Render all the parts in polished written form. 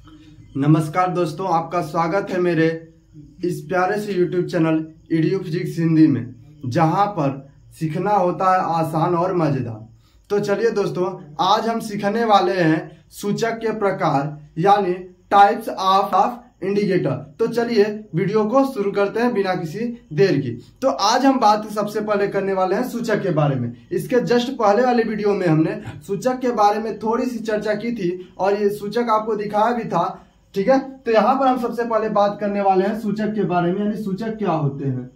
नमस्कार दोस्तों, आपका स्वागत है मेरे इस प्यारे से YouTube channel EDU physics Hindi में, जहां पर सीखना होता है आसान और मजेदार। तो चलिए दोस्तों, आज हम सीखने वाले हैं सूचक के प्रकार यानी टाइप्स ऑफ इंडिकेटर। तो चलिए वीडियो को शुरू करते हैं बिना किसी देर की। तो आज हम बात सबसे पहले करने वाले हैं सूचक के बारे में। इसके जस्ट पहले वाले वीडियो में हमने सूचक के बारे में थोड़ी सी चर्चा की थी और ये सूचक आपको दिखाया भी था, ठीक है। तो यहां पर हम सबसे पहले बात करने वाले हैं सूचक के बारे में, यानी सूचक क्या होते हैं।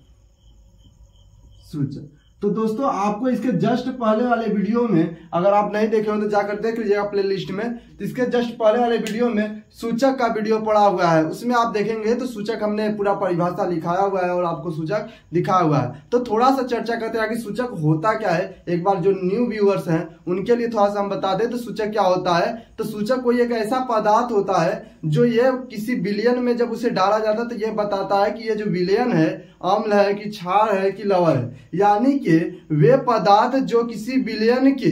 सूचक तो दोस्तों, आपको इसके जस्ट पहले वाले वीडियो में, अगर आप नहीं देखे हो तो जाकर देख लीजिएगा प्लेलिस्ट में। तो इसके जस्ट पहले वाले वीडियो में सूचक का वीडियो पड़ा हुआ है, उसमें आप देखेंगे तो सूचक हमने पूरा परिभाषा लिखाया हुआ है और आपको सूचक दिखाया हुआ है। तो थोड़ा सा चर्चा करते हैं कि सूचक होता क्या है। एक बार जो न्यू व्यूअर्स हैं उनके लिए थोड़ा सा हम बता दें तो सूचक क्या होता है। तो सूचक कोई एक ऐसा पदार्थ होता है जो ये किसी विलयन में जब उसे डाला जाता है तो ये बताता है कि ये जो विलयन है अम्ल है कि क्षार है कि लवण है। यानी कि वे पदार्थ जो किसी विलयन के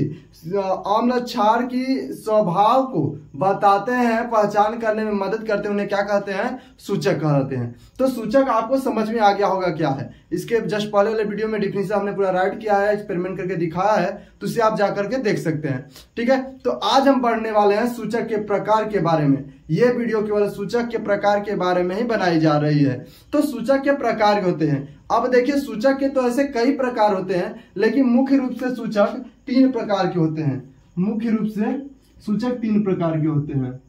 अम्ल क्षार की स्वभाव को बताते हैं, पहचान करने में मदद करते हैं, उन्हें क्या कहते हैं, सूचक कहते हैं। तो सूचक आपको समझ में आ गया होगा क्या है। इसके जस्ट पहले वाले वीडियो में डिफिनेशन हमने पूरा राइट किया है, एक्सपेरिमेंट करके दिखाया है, तो उसे आप जाकर के देख सकते हैं, ठीक है। तो आज हम पढ़ने वाले हैं सूचक के प्रकार के बारे में। ये वीडियो केवल सूचक के प्रकार के बारे में ही बनाई जा रही है। तो सूचक के प्रकार होते हैं। अब देखिए, सूचक के तो ऐसे कई प्रकार होते हैं, लेकिन मुख्य रूप से सूचक 3 प्रकार के होते हैं। मुख्य रूप से सूचक 3 प्रकार के होते हैं।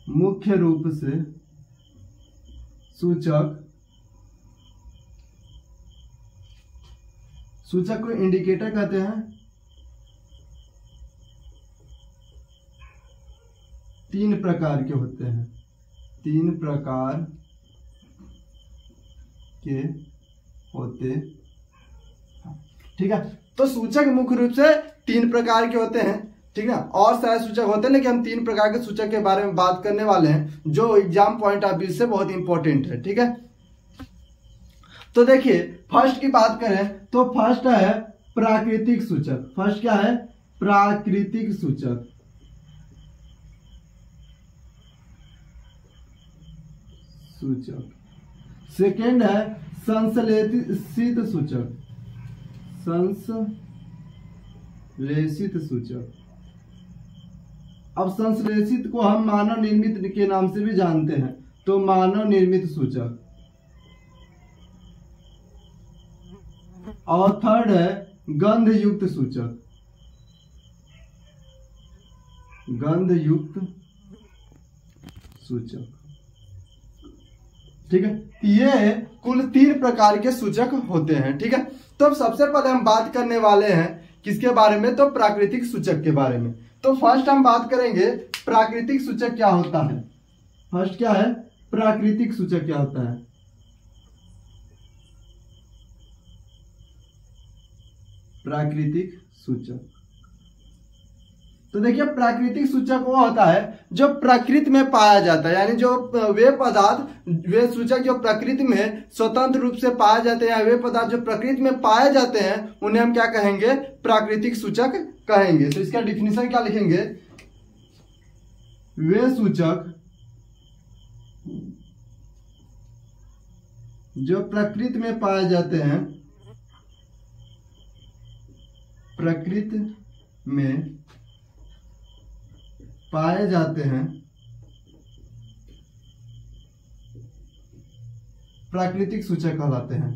मुख्य रूप से सूचक को इंडिकेटर कहते हैं। 3 प्रकार के होते हैं। 3 प्रकार के होते हैं, ठीक है। तो सूचक मुख्य रूप से 3 प्रकार के होते हैं, ठीक है। और सारे सूचक होते हैं, लेकिन हम 3 प्रकार के सूचक के बारे में बात करने वाले हैं, जो एग्जाम पॉइंट ऑफ व्यू से बहुत इंपॉर्टेंट है, ठीक है। तो देखिए, फर्स्ट की बात करें तो फर्स्ट है प्राकृतिक सूचक। फर्स्ट क्या है? प्राकृतिक सूचक। सेकेंड है संश्लेषित सूचक। संश्लेषित सूचक। अब संश्लेषित को हम मानव निर्मित के नाम से भी जानते हैं, तो मानव निर्मित सूचक। और थर्ड है गंध युक्त सूचक। गंध युक्त सूचक, ठीक है। ये कुल 3 प्रकार के सूचक होते हैं, ठीक है। तो अब सबसे पहले हम बात करने वाले हैं किसके बारे में, तो प्राकृतिक सूचक के बारे में। तो फर्स्ट हम बात करेंगे प्राकृतिक सूचक क्या होता है। फर्स्ट क्या है? प्राकृतिक सूचक क्या होता है। प्राकृतिक सूचक, तो देखिए, प्राकृतिक सूचक वो होता है जो प्रकृति में पाया जाता है, यानी जो वे पदार्थ, वे सूचक जो प्रकृति में स्वतंत्र रूप से पाए जाते हैं, वे पदार्थ जो प्रकृति में पाए जाते हैं, उन्हें हम क्या कहेंगे? प्राकृतिक सूचक कहेंगे। तो इसका डिफिनेशन क्या लिखेंगे? वे सूचक जो प्रकृति में पाए जाते हैं, प्रकृति में पाए जाते हैं, प्राकृतिक सूचक कहलाते हैं।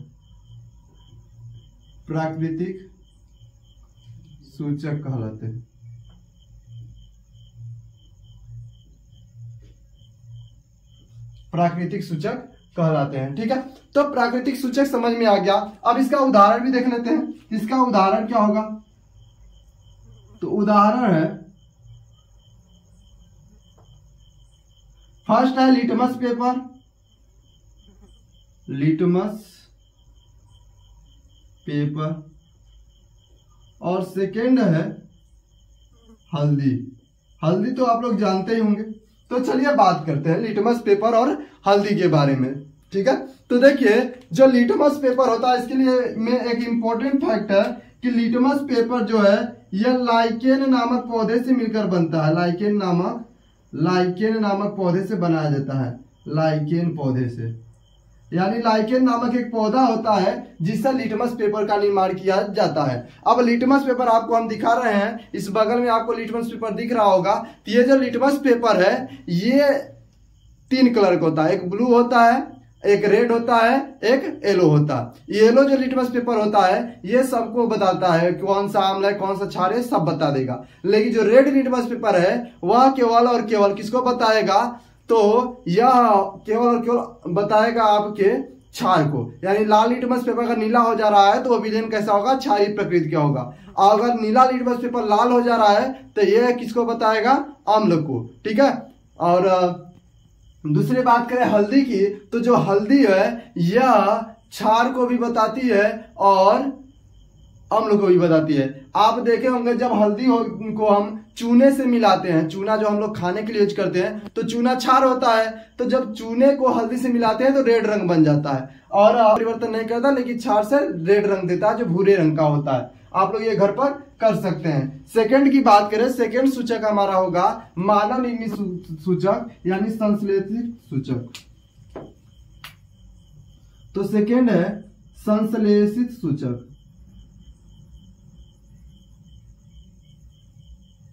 प्राकृतिक सूचक कहलाते हैं। प्राकृतिक सूचक कहलाते हैं, ठीक है। तो प्राकृतिक सूचक समझ में आ गया। अब इसका उदाहरण भी देख लेते हैं। इसका उदाहरण क्या होगा? तो उदाहरण है, फर्स्ट है लिटमस पेपर। Litmus paper. और सेकेंड है हल्दी। हल्दी तो आप लोग जानते ही होंगे। तो चलिए बात करते हैं लिटमस पेपर और हल्दी के बारे में, ठीक है। तो देखिए, जो लिटमस पेपर होता है, इसके लिए में एक इम्पोर्टेंट फैक्ट है कि लिटमस पेपर जो है यह लाइकेन नामक पौधे से मिलकर बनता है। लाइकेन नामक पौधे से बनाया जाता है। लाइकेन पौधे से, यानी लाइकेन नामक एक पौधा होता है जिससे लिटमस पेपर का निर्माण किया जाता है। अब लिटमस पेपर आपको हम दिखा रहे हैं, इस बगल में आपको लिटमस पेपर दिख रहा होगा। तो ये जो लिटमस पेपर है ये 3 कलर का होता है, एक ब्लू होता है, एक रेड होता है, एक येलो होता है। येलो जो लिटमस पेपर होता है ये सबको बताता है कौन सा आम्ल है, कौन सा क्षार है, सब बता देगा। लेकिन जो रेड लिटमस पेपर है वह केवल और केवल किसको बताएगा, तो यह केवल और केवल बताएगा आपके क्षार को। यानी लाल लिटमस पेपर का नीला हो जा रहा है तो वो विलयन कैसा होगा, क्षारीय प्रकृति का होगा। अगर नीला लिटमस पेपर लाल हो जा रहा है तो यह किसको बताएगा, अम्ल को। ठीक है। और दूसरी बात करें हल्दी की, तो जो हल्दी है यह क्षार को भी बताती है और अम्ल को भी बताती है। आप देखे होंगे जब हल्दी को हम चूने से मिलाते हैं, चूना जो हम लोग खाने के लिए यूज करते हैं, तो चूना क्षार होता है। तो जब चूने को हल्दी से मिलाते हैं तो रेड रंग बन जाता है और परिवर्तन नहीं करता, लेकिन क्षार से रेड रंग देता है जो भूरे रंग का होता है। आप लोग ये घर पर कर सकते हैं। सेकंड की बात करें, सेकंड सूचक हमारा होगा मानव निर्मित सूचक यानी संश्लेषित सूचक। तो सेकंड है संश्लेषित सूचक।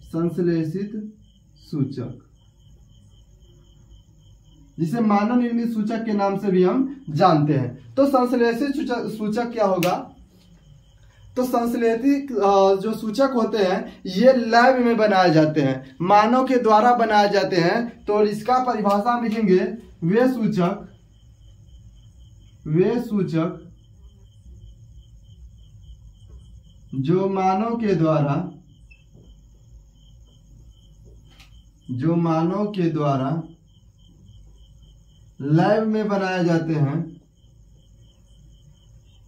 संश्लेषित सूचक जिसे मानव निर्मित सूचक के नाम से भी हम जानते हैं। तो संश्लेषित सूचक क्या होगा, तो संश्लेषित जो सूचक होते हैं ये लैब में बनाए जाते हैं, मानव के द्वारा बनाए जाते हैं। तो इसका परिभाषा हम लिखेंगे, वे सूचक जो मानव के द्वारा लैब में बनाए जाते हैं,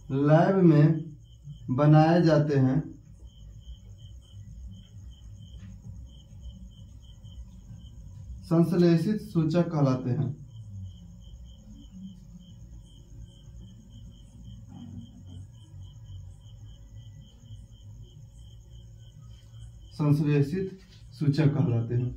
लैब में बनाए जाते हैं, संश्लेषित सूचक कहलाते हैं। संश्लेषित सूचक कहलाते हैं।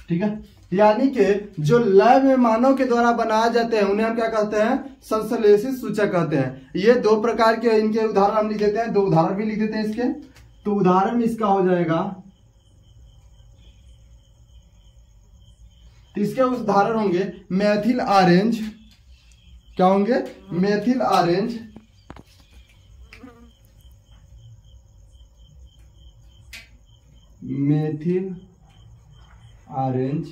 ठीक है। यानी कि जो लैब में मानव के द्वारा बनाए जाते हैं उन्हें हम क्या कहते हैं, संश्लेषित सूचक कहते हैं। ये 2 प्रकार के इनके उदाहरण हम लिख देते हैं, 2 उदाहरण भी लिख देते हैं इसके। तो उदाहरण इसका हो जाएगा, तो इसके उदाहरण होंगे मेथिल ऑरेंज। क्या होंगे, मेथिल ऑरेंज, मेथिल ऑरेंज,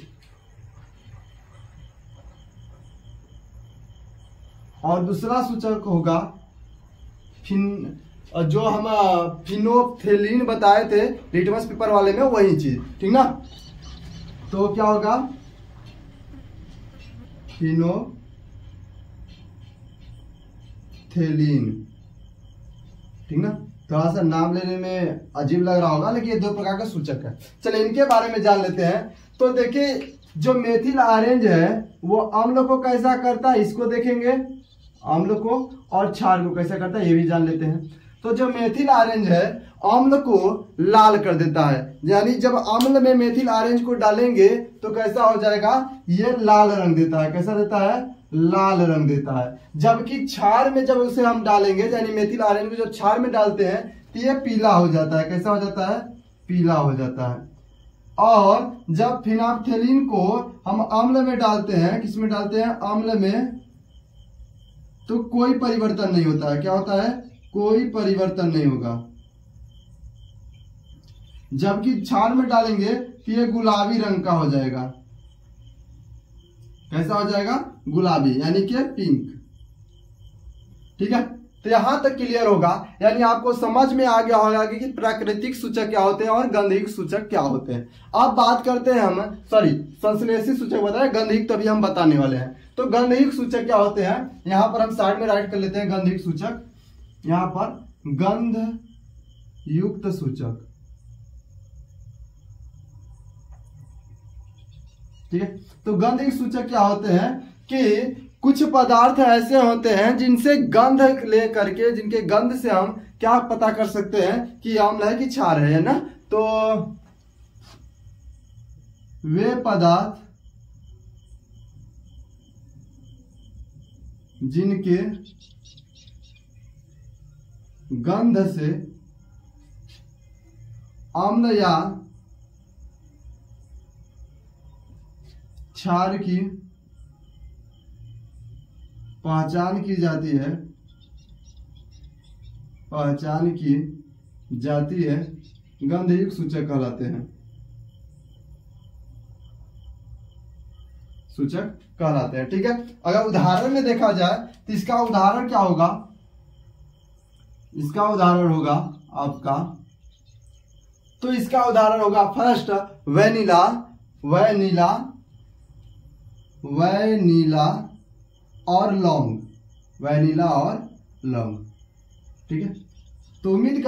और दूसरा सूचक होगा जो हम फिनोप्थेलिन बताए थे लिटमस पेपर वाले में, वही चीज। ठीक ना। तो क्या होगा, फिनोप्थेलिन। ठीक ना। थोड़ा सा नाम लेने में अजीब लग रहा होगा, लेकिन ये 2 प्रकार का सूचक है। चलिए इनके बारे में जान लेते हैं। तो देखिए जो मेथिल ऑरेंज है वो अम्ल को कैसा करता है, इसको देखेंगे, अम्ल को, और क्षार को कैसा करता है ये भी जान लेते हैं। तो जो मेथिल ऑरेंज है अम्ल को लाल कर देता है, यानी जब अम्ल में मेथिल ऑरेंज को डालेंगे तो कैसा हो जाएगा, ये लाल रंग देता है। कैसा देता है, लाल रंग देता है। जबकि क्षार में जब उसे हम डालेंगे, यानी मेथिल ऑरेंज को जब क्षार में डालते हैं तो ये पीला हो जाता है। कैसा हो जाता है, पीला हो जाता है। और जब फिनोप्थेलिन को हम अम्ल में डालते हैं, किस में डालते हैं, अम्ल में, तो कोई परिवर्तन नहीं होता है। क्या होता है, कोई परिवर्तन नहीं होगा। जबकि क्षार में डालेंगे तो ये गुलाबी रंग का हो जाएगा। कैसा हो जाएगा, गुलाबी, यानी कि पिंक। ठीक है। तो यहां तक क्लियर होगा, यानी आपको समझ में आ गया होगा कि प्राकृतिक सूचक क्या होते हैं और गंधक सूचक क्या होते हैं। अब बात करते हैं हम, संश्लेषित सूचक बताए, गंधक तभी हम बताने वाले हैं। तो गंधक सूचक क्या होते हैं, यहां पर हम साइड में राइट कर लेते हैं गंधक सूचक। यहां पर गंध युक्त सूचक। ठीक है। तो गंधक सूचक क्या होते हैं कि कुछ पदार्थ ऐसे होते हैं जिनसे गंध ले करके, जिनके गंध से हम क्या पता कर सकते हैं कि अम्ल है कि क्षार है ना। तो वे पदार्थ जिनके गंध से अम्ल या क्षार की पहचान की जाती है, गंधयुक्त सूचक कहलाते हैं, सूचक कहलाते हैं। ठीक है, अगर उदाहरण में देखा जाए तो इसका उदाहरण क्या होगा, इसका उदाहरण होगा आपका, तो इसका उदाहरण होगा फर्स्ट वैनिला, वैनिला, वैनिला और लौंग, वैनिला और लौंग। ठीक है, तो उम्मीद कर